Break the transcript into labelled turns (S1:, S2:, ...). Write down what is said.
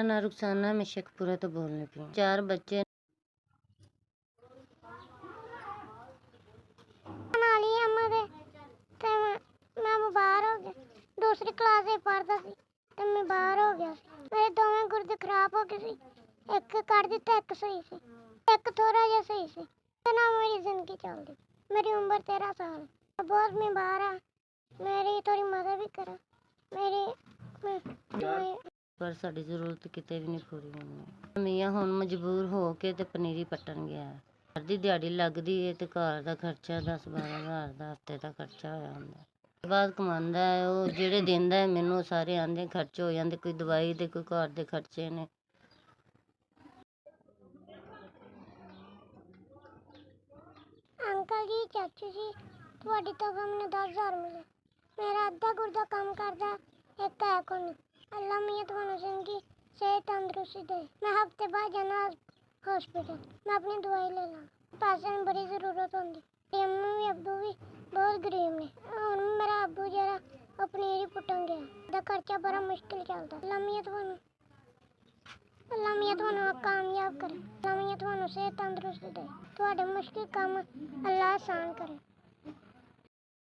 S1: ना रुखसाना मैं शेखपुरा तो बोलने पी 4 बच्चे मैं बाहर हो गया दूसरी क्लास पढ़ता सी ते मैं बाहर हो गया मेरे दोवें गुर्दे खराब हो गए सी एक कट दिता एक सही सी एक थोड़ा जिहा सही सी ते ना मेरी जिंदगी चलदी मेरी उम्र 13 साल बहुत मैं बाहर आ मेरी थोड़ी मदद भी करा मेरी पर साडी जरूरत किते भी नहीं पूरी होनी मियाँ हुण मजबूर हो के ते पनीरी पट्टन गया घर दी दिहाड़ी लगदी है ते घर दा खर्चा 10-12 हज़ार दा हफ्ते दा खर्चा होया हुंदा बात कमांदा है वो जेड़े देंदा है मैनू सारे आंदे खर्च हो जांदे कोई दवाई दे कोई घर दे खर्चे ने अंकल जी चाचू जी तुहाडी तरफों मैनू 10,000 मिले मेरा अद्धा गुर्दा काम करदा एक है कोई अल्लाह मियां तुहानू जिंदगी सेहत तंदरुस्ती दे मैं हफ्ते बाद जाना हॉस्पिटल मैं अपनी दवाई ले ला पैसे की बड़ी जरूरत होंदी अम्मी भी अब्बू भी बहुत गरीब ने हुण मेरा अब्बू जरा वो पनीरी पुट्टन गया दा खर्चा बड़ा मुश्किल चलदा अल्लाह मियां तुहानू कामयाब करे अल्लाह मियां तुहानू सेहत तंदरुस्ती दे तुहाडे मुश्किल काम अल्लाह आसान करे।